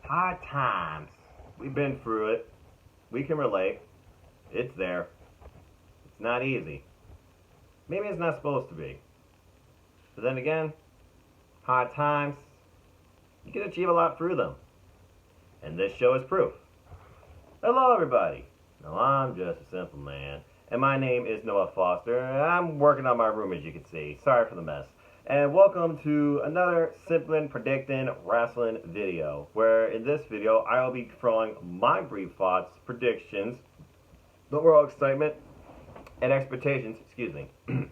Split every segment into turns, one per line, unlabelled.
Hard times. We've been through it. We can relate. It's there. It's not easy. Maybe it's not supposed to be. But then again, hard times, you can achieve a lot through them. And this show is proof. Hello, everybody. Now, I'm just a simple man. And my name is Noah Foster. And I'm working on my room, as you can see. Sorry for the mess. And welcome to another Simplin, Predictin, Wrestlin video, where in this video I'll be throwing my brief thoughts, predictions, the overall excitement, and expectations, excuse me, kind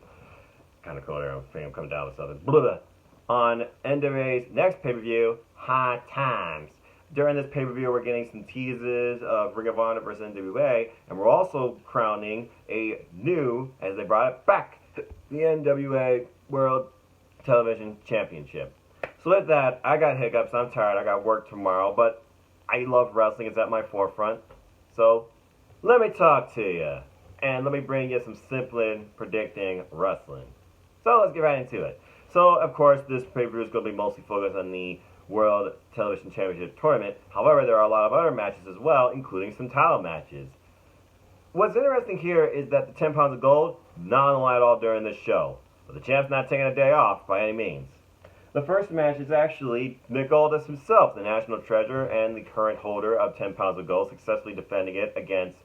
of cold here, I'm coming down with something, on NWA's next pay-per-view, Hard Times. During this pay-per-view, we're getting some teases of Ring of Honor versus NWA, and we're also crowning a new, as they brought it back, the NWA World Television Championship. So with that, I got hiccups, I'm tired, I got work tomorrow, but I love wrestling, it's at my forefront. So, let me talk to you, and let me bring you some Simplin predicting wrestling. So let's get right into it. So, of course, this pay-per-view is going to be mostly focused on the World Television Championship Tournament. However, there are a lot of other matches as well, including some title matches. What's interesting here is that the 10 pounds of gold, not on the line at all during this show. But the champ's not taking a day off by any means. The first match is actually Nick Aldis himself, the national treasure and the current holder of 10 pounds of gold, successfully defending it against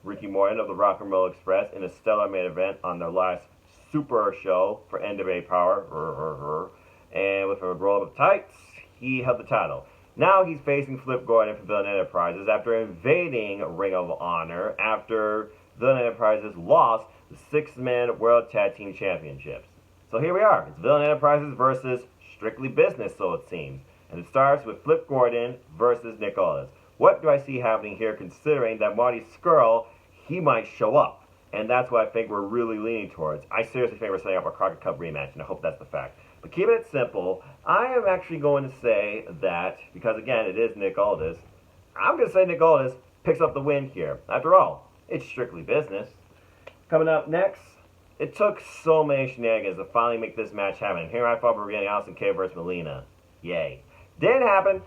Ricky Morton of the Rock and Roll Express in a stellar main event on their last super show for NWA Power. And with a roll of tights, he held the title. Now he's facing Flip Gordon from Villain Enterprises after invading Ring of Honor after Villain Enterprises lost the six-man World Tag Team Championships. So here we are. It's Villain Enterprises versus Strictly Business, so it seems. And it starts with Flip Gordon versus Nick Aldis. What do I see happening here, considering that Marty Scurll, he might show up? And that's what I think we're really leaning towards. I seriously think we're setting up a Crockett Cup rematch, and I hope that's the fact. But keeping it simple, I am actually going to say that, because again, it is Nick Aldis, I'm going to say Nick Aldis picks up the win here. After all, it's Strictly Business. Coming up next, it took so many shenanigans to finally make this match happen. Here I thought we were getting Allison Kay versus Melina. Yay. Didn't happen.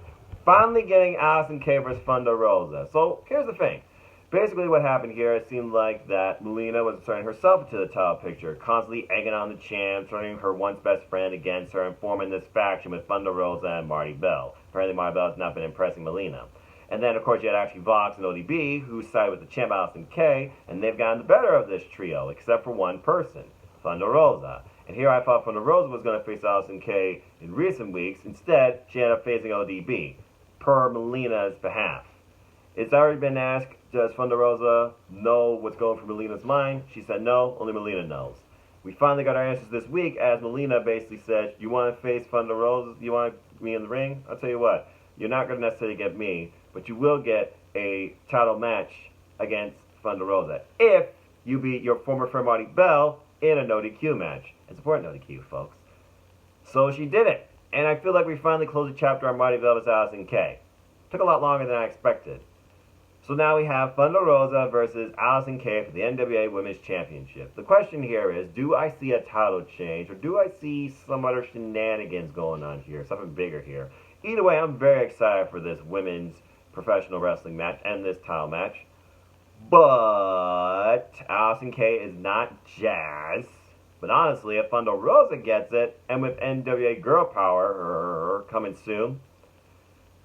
Finally getting Allison Kay versus Thunder Rosa. So here's the thing. Basically what happened here, it seemed like that Melina was inserting herself into the title picture, constantly egging on the champ, turning her once best friend against her, and forming this faction with Thunder Rosa and Marty Bell. Apparently Marty Bell has not been impressing Melina. And then, of course, you had Ashley Vox and ODB, who sided with the champ Allison Kay, and they've gotten the better of this trio, except for one person, Thunder Rosa. And here I thought Thunder Rosa was going to face Allison Kay in recent weeks. Instead, she ended up facing ODB, per Melina's behalf. It's already been asked, does Thunder Rosa know what's going through Melina's mind? She said no, only Melina knows. We finally got our answers this week, as Melina basically said, you want to face Thunder Rosa? You want me in the ring? I'll tell you what, you're not going to necessarily get me, but you will get a title match against Thunder Rosa if you beat your former friend Marty Bell in a no DQ match. It's important no DQ, folks. So she did it, and I feel like we finally closed the chapter on Marty Bell versus Allison Kay. Took a lot longer than I expected. So now we have Thunder Rosa versus Allison Kay for the NWA Women's Championship. The question here is, do I see a title change, or do I see some other shenanigans going on here, something bigger here? Either way, I'm very excited for this women's professional wrestling match and this title match. But Allison Kay is not Jazz. But honestly, if Thunder Rosa gets it, and with NWA Girl Power coming soon,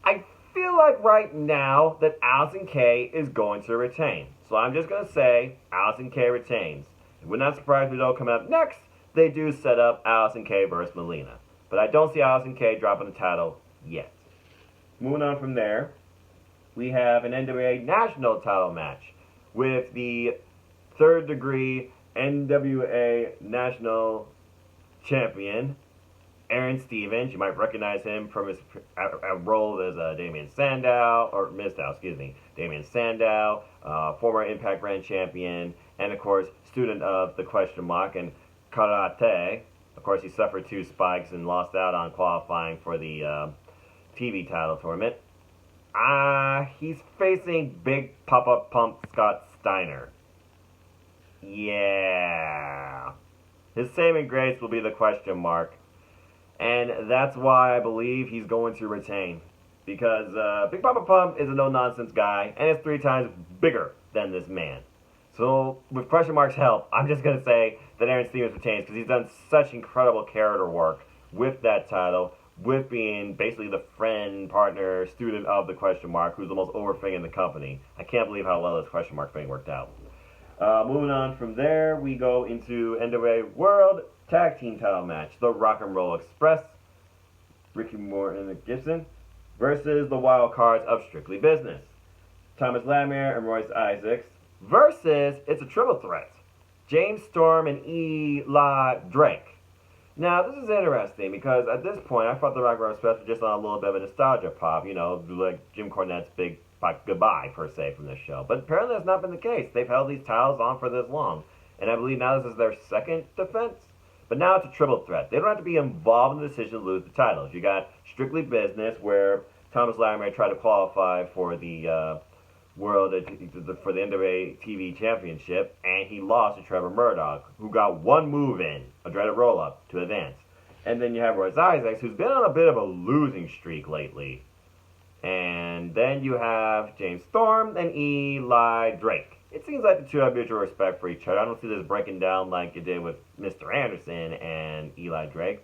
I feel like right now that Allison Kay is going to retain. So I'm just going to say Allison Kay retains. It would not surprise me though, coming up next, they do set up Allison Kay versus Melina. But I don't see Allison Kay dropping the title yet. Moving on from there, we have an NWA national title match with the third degree NWA national champion, Aaron Stevens. You might recognize him from his role as Damien Sandow, or Mizdow, excuse me, Damien Sandow, former Impact Grand Champion, and of course, student of the question mark and karate. Of course, he suffered 2 spikes and lost out on qualifying for the TV title tournament. He's facing Big Papa Pump Scott Steiner. Yeah. His saving grace will be the question mark. And that's why I believe he's going to retain. Because Big Papa Pump is a no-nonsense guy, and is 3 times bigger than this man. So, with Question Mark's help, I'm just going to say that Aaron Stevens retains because he's done such incredible character work with that title, with being basically the friend, partner, student of the Question Mark, who's the most over thing in the company. I can't believe how well this Question Mark thing worked out. Moving on from there, we go into NWA World Tag Team Title match. The Rock and Roll Express, Ricky Morton and Gibson, versus the Wild Cards of Strictly Business. Thomas Latimer and Royce Isaacs versus, it's a triple threat, James Storm and Eli Drake. Now, this is interesting because at this point, I thought the Rock and Roll Express was just on a little bit of a nostalgia pop, you know, like Jim Cornette's big goodbye, per se, from this show. But apparently that's not been the case. They've held these titles on for this long. And I believe now this is their second defense. But now it's a triple threat. They don't have to be involved in the decision to lose the titles. You got Strictly Business, where Thomas Latimer tried to qualify for the for the NWA TV Championship, and he lost to Trevor Murdoch, who got one move in, a dreaded roll-up, to advance. And then you have Royce Isaacs, who's been on a bit of a losing streak lately. And then you have James Storm and Eli Drake. It seems like the two have mutual respect for each other. I don't see this breaking down like it did with Mr. Anderson and Eli Drake.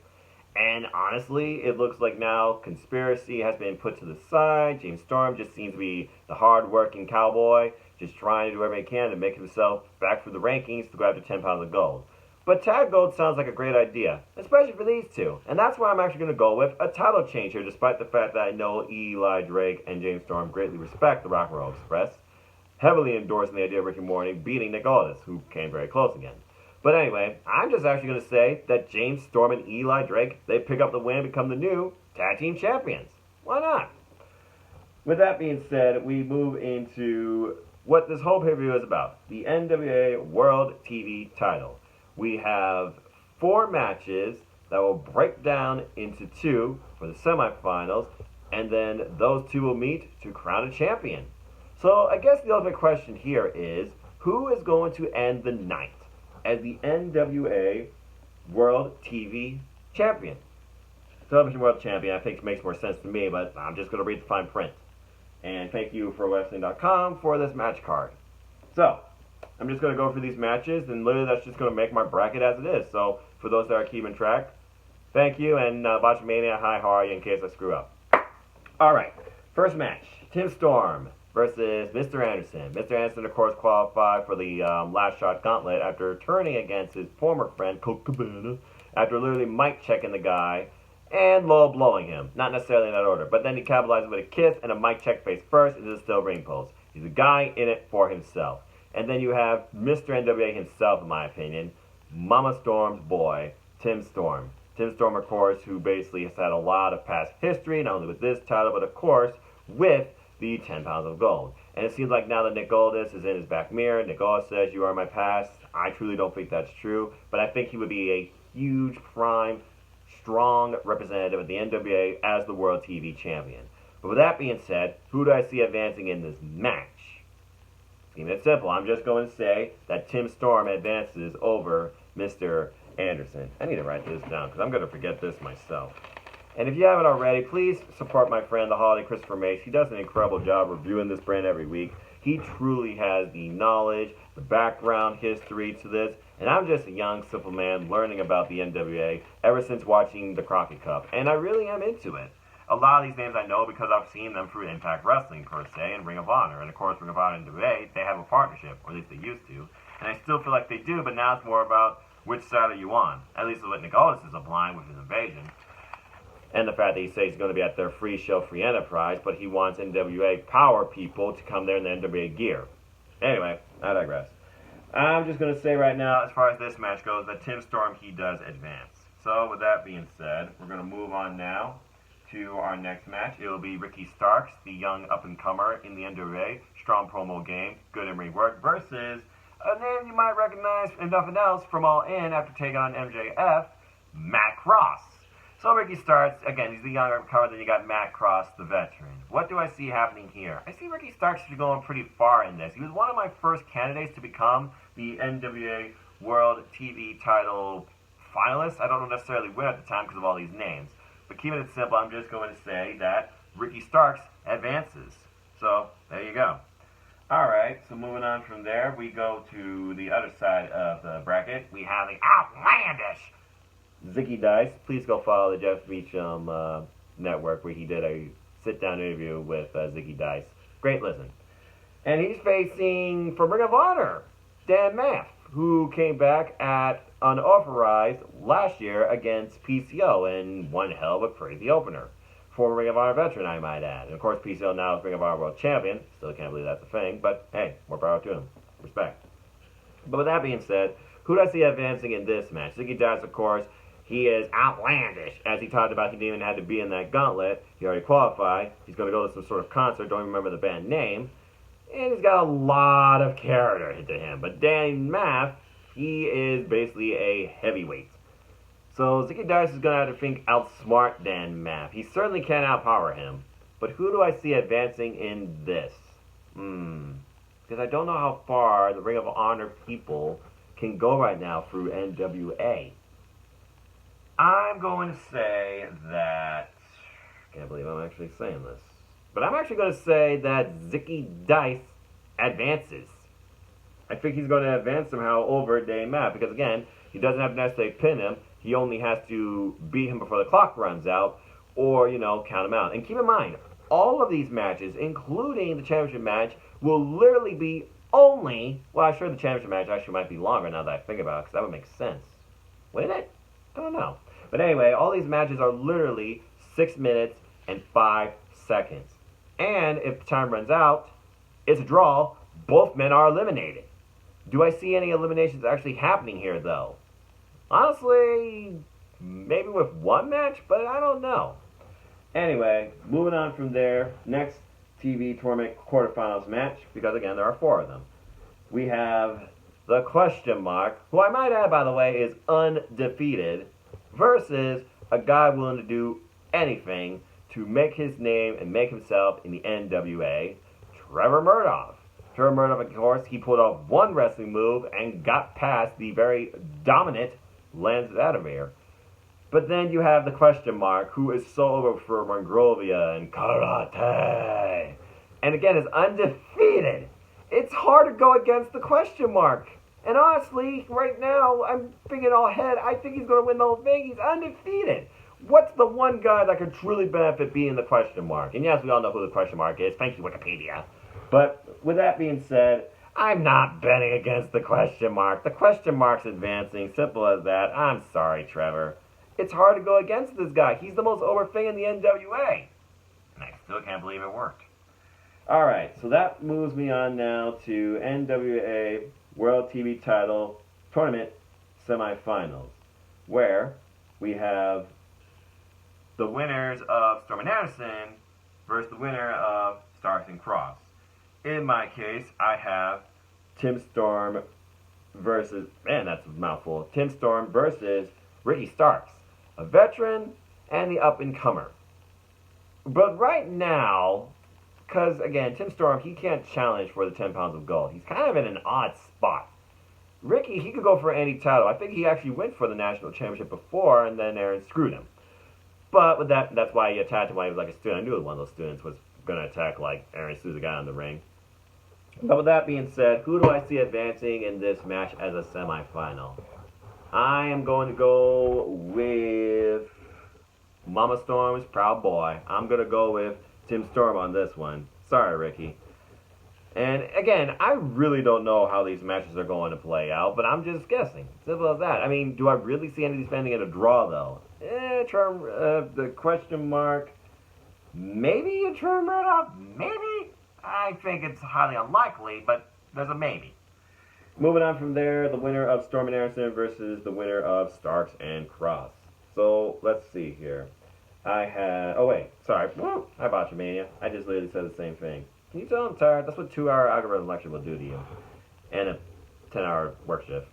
And honestly, it looks like now conspiracy has been put to the side. James Storm just seems to be the hard-working cowboy, just trying to do everything he can to make himself back for the rankings to go after 10 pounds of gold. But tag gold sounds like a great idea, especially for these two. And that's why I'm actually going to go with a title change here, despite the fact that I know Eli Drake and James Storm greatly respect the Rock and Roll Express, heavily endorsing the idea of Ricky Morton beating Nick Aldis, who came very close again. But anyway, I'm just actually going to say that James Storm and Eli Drake, they pick up the win and become the new tag team champions. Why not? With that being said, we move into what this whole pay-per-view is about, the NWA World TV title. We have 4 matches that will break down into 2 for the semifinals, and then those 2 will meet to crown a champion. So I guess the ultimate question here is, who is going to end the night as the NWA World TV Champion? Television World Champion, I think, makes more sense to me, but I'm just going to read the fine print. And thank you for Wrestling.com for this match card. So, I'm just going to go through these matches, and literally that's just going to make my bracket as it is. So, for those that are keeping track, thank you, and Botchamania, hi, how are you, in case I screw up. Alright, first match, Tim Storm versus Mr. Anderson. Mr. Anderson, of course, qualified for the last shot gauntlet after turning against his former friend, Colt Cabana, after literally mic checking the guy and low blowing him. Not necessarily in that order, but then he capitalized with a kiss and a mic check face first into the steel ring post. He's a guy in it for himself. And then you have Mr. NWA himself, in my opinion, Mama Storm's boy, Tim Storm. Tim Storm, of course, who basically has had a lot of past history, not only with this title, but of course, with the 10 pounds of gold. And it seems like now that Nick Aldis is in his back mirror, Nick Aldis says, "You are my past." I truly don't think that's true, but I think he would be a huge, prime, strong representative of the NWA as the World TV Champion. But with that being said, who do I see advancing in this match? Keeping it simple, I'm just going to say that Tim Storm advances over Mr. Anderson. I need to write this down because I'm going to forget this myself. And if you haven't already, please support my friend, the Holiday Christopher Mace. He does an incredible job reviewing this brand every week. He truly has the knowledge, the background, history to this. And I'm just a young, simple man learning about the NWA ever since watching the Crockett Cup. And I really am into it. A lot of these names I know because I've seen them through Impact Wrestling, per se, and Ring of Honor. And of course, Ring of Honor and NWA, they have a partnership, or at least they used to. And I still feel like they do, but now it's more about which side are you on. At least with Nick Aldis is a blind with his invasion. And the fact that he says he's going to be at their free show, Free Enterprise, but he wants NWA power people to come there in the NWA gear. Anyway, I digress. I'm just going to say right now, as far as this match goes, that Tim Storm, he does advance. So, with that being said, we're going to move on now to our next match. It will be Ricky Starks, the young up-and-comer in the NWA, strong promo game, good in-ring work, versus a name you might recognize, if nothing else, from All In after taking on MJF, Matt Cross. So Ricky Starks, again, he's the young up-and-comer, then you got Matt Cross, the veteran. What do I see happening here? I see Ricky Starks going pretty far in this. He was one of my first candidates to become the NWA World TV title finalist. I don't necessarily win at the time because of all these names. But keeping it simple, I'm just going to say that Ricky Starks advances. So, there you go. Alright, so moving on from there, we go to the other side of the bracket. We have the outlandish Zicky Dice. Please go follow the Jeff Meacham network where he did a sit-down interview with Zicky Dice. Great listen. And he's facing, for Ring of Honor, Dan Maff, who came back at unauthorized last year against PCO in one hell of a crazy opener. Former Ring of Honor veteran, I might add. And of course, PCO now is Ring of Honor World Champion. Still can't believe that's a thing, but hey, more power to him. Respect. But with that being said, who do I see advancing in this match? Zicky Dice, of course, he is outlandish. As he talked about, he didn't even have to be in that gauntlet. He already qualified. He's going to go to some sort of concert. Don't remember the band name. And he's got a lot of character to him. But Dan Maff, he is basically a heavyweight. So Zicky Dice is going to have to think outsmart Dan Maff. He certainly can't outpower him. But who do I see advancing in this? Because I don't know how far the Ring of Honor people can go right now through NWA. I'm going to say that... I can't believe I'm actually saying this. But I'm actually going to say that Zicky Dice advances. I think he's going to advance somehow over Dan Maff. Because again, he doesn't have to necessarily pin him. He only has to beat him before the clock runs out. Or, count him out. And keep in mind, all of these matches, including the championship match, will literally be only... Well, I'm sure the championship match actually might be longer now that I think about it. Because that would make sense. Wouldn't it? I don't know. But anyway, all these matches are literally 6 minutes and 5 seconds. And if the time runs out, it's a draw. Both men are eliminated. Do I see any eliminations actually happening here, though? Honestly, maybe with one match, but I don't know. Anyway, moving on from there, next TV tournament quarterfinals match, because again, there are 4 of them. We have the Question Mark, who I might add, by the way, is undefeated, versus a guy willing to do anything to make his name and make himself in the NWA, Trevor Murdoch. Trevor Murdoch, of course, he pulled off one wrestling move and got past the very dominant Lance Vladimir. But then you have the Question Mark, who is so over for Monrovia and karate. And again, is undefeated. It's hard to go against the Question Mark. And honestly, right now, I'm thinking all ahead, I think he's going to win the whole thing. He's undefeated. What's the one guy that could truly benefit being the Question Mark? And yes, we all know who the Question Mark is. Thank you, Wikipedia. But with that being said, I'm not betting against the Question Mark. The Question Mark's advancing. Simple as that. I'm sorry, Trevor. It's hard to go against this guy. He's the most over thing in the NWA. And I still can't believe it worked. Alright, so that moves me on now to NWA World TV Title Tournament Semifinals, where we have the winners of Storm and Anderson versus the winner of Starks and Cross. In my case, I have Tim Storm versus, man, that's a mouthful, Tim Storm versus Ricky Starks, a veteran and the up-and-comer. But right now, because, again, Tim Storm, he can't challenge for the 10 pounds of gold. He's kind of in an odd spot. Ricky, he could go for any title. I think he actually went for the national championship before, and then Aaron screwed him. But with that's why he attacked him while he was like a student. I knew one of those students was going to attack like Aaron as soon as he got on the ring. But with that being said, who do I see advancing in this match as a semifinal? I am going to go with Mama Storm's proud boy. I'm going to go with Tim Storm on this one. Sorry, Ricky. And again, I really don't know how these matches are going to play out, but I'm just guessing. Simple as that. I mean, do I really see any of these ending in a draw, though? The Question Mark. Maybe a Trevor Murdoch? Maybe? I think it's highly unlikely, but there's a maybe. Moving on from there, the winner of Storm and Anderson versus the winner of Starks and Cross. So, let's see here. I had... Oh, wait. Sorry. I botched you, Mania. I just literally said the same thing. Can you tell I'm tired? That's what 2-hour algorithm lecture will do to you. And a 10-hour work shift.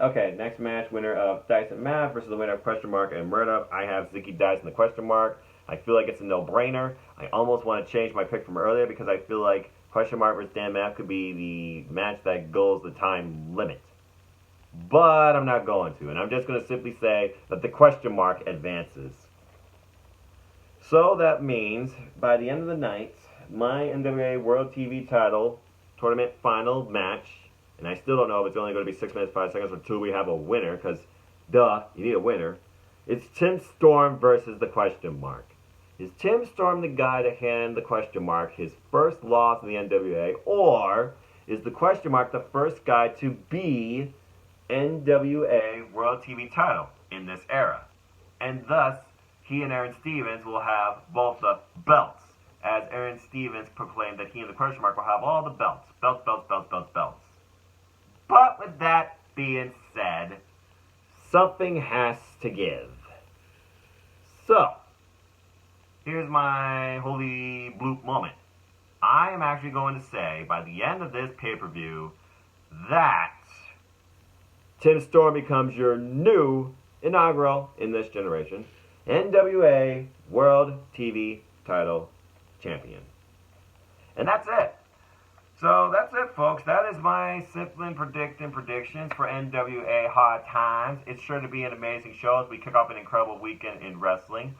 Okay, next match, winner of Dice and Mav versus the winner of Question Mark and Murdoch. I have Zicky Dice and the Question Mark. I feel like it's a no-brainer. I almost want to change my pick from earlier because I feel like Question Mark versus Dan Mav could be the match that goes the time limit. But I'm not going to, and I'm just going to simply say that the Question Mark advances. So that means by the end of the night, my NWA World TV title tournament final match, and I still don't know if it's only going to be 6 minutes, 5 seconds until we have a winner, because, duh, you need a winner. It's Tim Storm versus the question mark. Is Tim Storm the guy to hand the question mark his first loss in the NWA, or is the question mark the first guy to be NWA World TV title in this era? And thus, he and Aaron Stevens will have both the belts, as Aaron Stevens proclaimed that he and the question mark will have all the belts. Belts, belts, belts, belts, belts. But with that being said, something has to give. So, here's my holy bloop moment. I am actually going to say, by the end of this pay-per-view, that Tim Storm becomes your new inaugural, in this generation, NWA World TV title champion. And that's it. So that's it, folks. That is my Simplin Predictin predictions for NWA Hard Times. It's sure to be an amazing show as we kick off an incredible weekend in wrestling.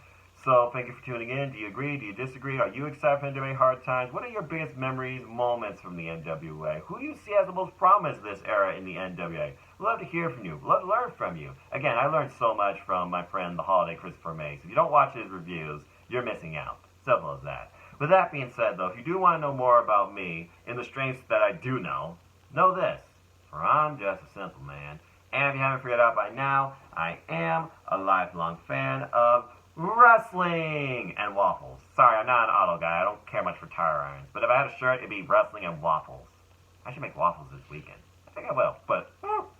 So thank you for tuning in. Do you agree? Do you disagree? Are you excited for NWA Hard Times? What are your biggest memories, moments from the NWA? Who do you see as the most promised this era in the NWA? We'd love to hear from you. We'd love to learn from you. Again, I learned so much from my friend, the Holiday Christopher Mace. If you don't watch his reviews, you're missing out. Simple as that. With that being said, though, if you do want to know more about me and the strengths that I do know this, for I'm just a simple man. And if you haven't figured out by now, I am a lifelong fan of wrestling and waffles. Sorry, I'm not an auto guy. I don't care much for tire irons. But if I had a shirt, it'd be wrestling and waffles. I should make waffles this weekend. I think I will, but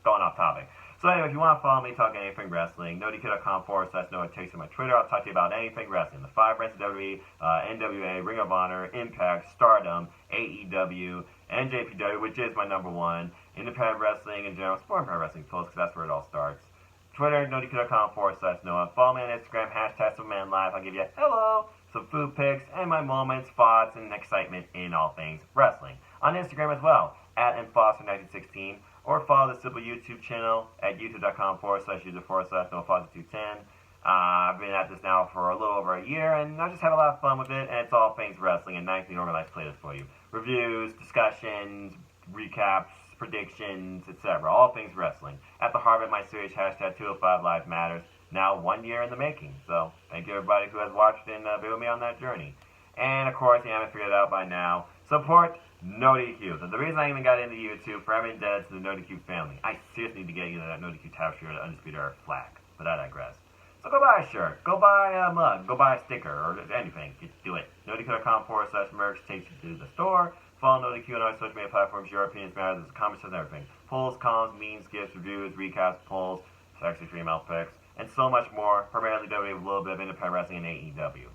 going off topic. So anyway, if you want to follow me talking anything wrestling, NoDQ.com/know it takes to my Twitter. I'll talk to you about anything wrestling. The 5 brands of WWE, NWA, Ring of Honor, Impact, Stardom, AEW, and JPW, which is my #1. Independent wrestling in general, sport and pro wrestling posts, because that's where it all starts. Twitter, NoDQ.com/Noah. Follow me on Instagram, #SimmanLive. I'll give you hello, some food pics, and my moments, thoughts, and excitement in all things wrestling. On Instagram as well, @MFoster1916. Or follow the Simple YouTube channel at youtube.com/user/NoahFoster210. I've been at this now for a little over a year, and I just have a lot of fun with it, and it's all things wrestling, and nicely organized playlist for you. Reviews, discussions, recaps, predictions, etc. All things wrestling. At the heart of my series, #205Live Matters, now 1 year in the making. So, thank you everybody who has watched and been with me on that journey. And, of course, you haven't figured it out by now, support NoDQ. So the reason I even got into YouTube, forever indebted to the NoDQ family. I seriously need to get either that NoDQ tap shirt or the Undisputed Era flag, but I digress. So go buy a shirt, go buy a mug, go buy a sticker, or anything. Just do it. NoDQ.com/merch takes you to the store. Follow NoDQ on all social media platforms. Your opinions matter. There's comments and everything. Polls, columns, memes, gifts, reviews, recaps, polls, sexy stream outfits, and so much more. Primarily WWE with a little bit of independent wrestling and AEW.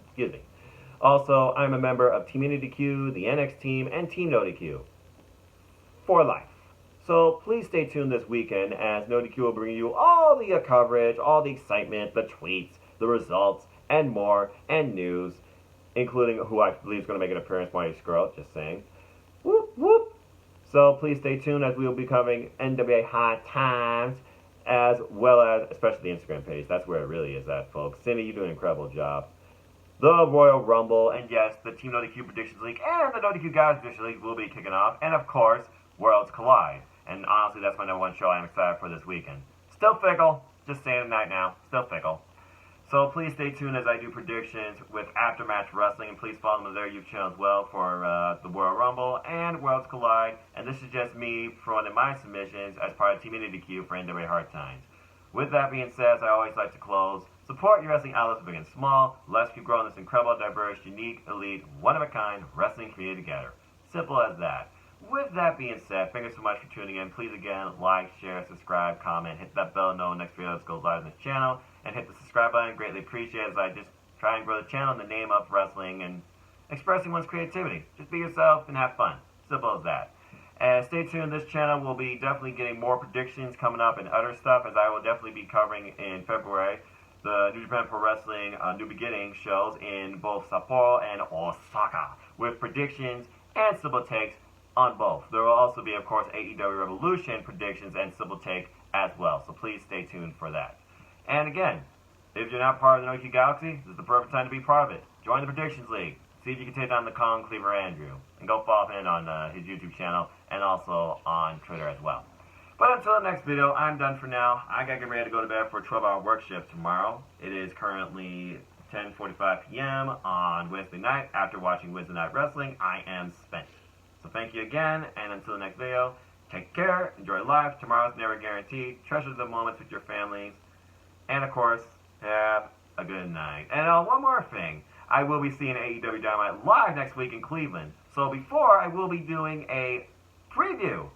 Excuse me. Also, I'm a member of Team NWQ, the NX team, and Team NoDQ for life. So please stay tuned this weekend as NoDQ will bring you all the coverage, all the excitement, the tweets, the results, and more, and news, including who I believe is going to make an appearance while you scroll, just saying. Whoop, whoop. So please stay tuned as we will be covering NWA Hard Times, as well as, especially the Instagram page. That's where it really is at, folks. Cindy, you do an incredible job. The Royal Rumble, and yes, the Team NoDQ Predictions League and the NoDQ Guys Predictions League will be kicking off, and of course, Worlds Collide. And honestly, that's my #1 show I'm excited for this weekend. Still fickle, just saying tonight now, still fickle. So please stay tuned as I do predictions with Aftermatch Wrestling, and please follow them on their YouTube channel as well for the Royal Rumble and Worlds Collide. And this is just me throwing in my submissions as part of Team NWQ for NWA Hard Times. With that being said, as I always like to close, support your wrestling outlets big and small. Let's keep growing this incredible, diverse, unique, elite, one-of-a-kind wrestling community together. Simple as that. With that being said, thank you so much for tuning in. Please again, like, share, subscribe, comment, hit that bell to know next video goes live on this channel, and hit the subscribe button. Greatly appreciate it as I just try and grow the channel in the name of wrestling and expressing one's creativity. Just be yourself and have fun. Simple as that. And stay tuned, this channel will be definitely getting more predictions coming up and other stuff, as I will definitely be covering in February the New Japan Pro Wrestling New Beginning shows in both Sapporo and Osaka, with predictions and simple takes on both. There will also be, of course, AEW Revolution predictions and simple take as well, so please stay tuned for that. And again, If you're not part of the Noki Galaxy, this is the perfect time to be part of it. Join the Predictions League. See if you can take down the Kong Cleaver Andrew. And go follow him on his YouTube channel and also on Twitter as well. But until the next video, I'm done for now. I gotta get ready to go to bed for a 12-hour work shift tomorrow. It is currently 10:45 p.m. on Wednesday night. After watching Wednesday Night Wrestling, I am spent. So thank you again, and until the next video, take care, enjoy life. Tomorrow's never guaranteed. Treasure the moments with your families. And of course, have a good night. And one more thing. I will be seeing AEW Dynamite live next week in Cleveland. So before, I will be doing a preview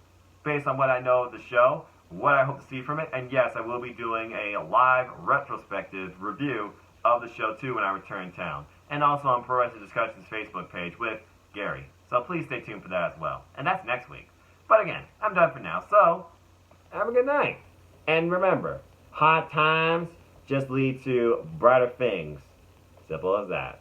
based on what I know of the show, what I hope to see from it, and yes, I will be doing a live retrospective review of the show too when I return to town. And also on Pro Wrestling Discussions Facebook page with Gary. So please stay tuned for that as well. And that's next week. But again, I'm done for now, so have a good night. And remember, hard times just lead to brighter things. Simple as that.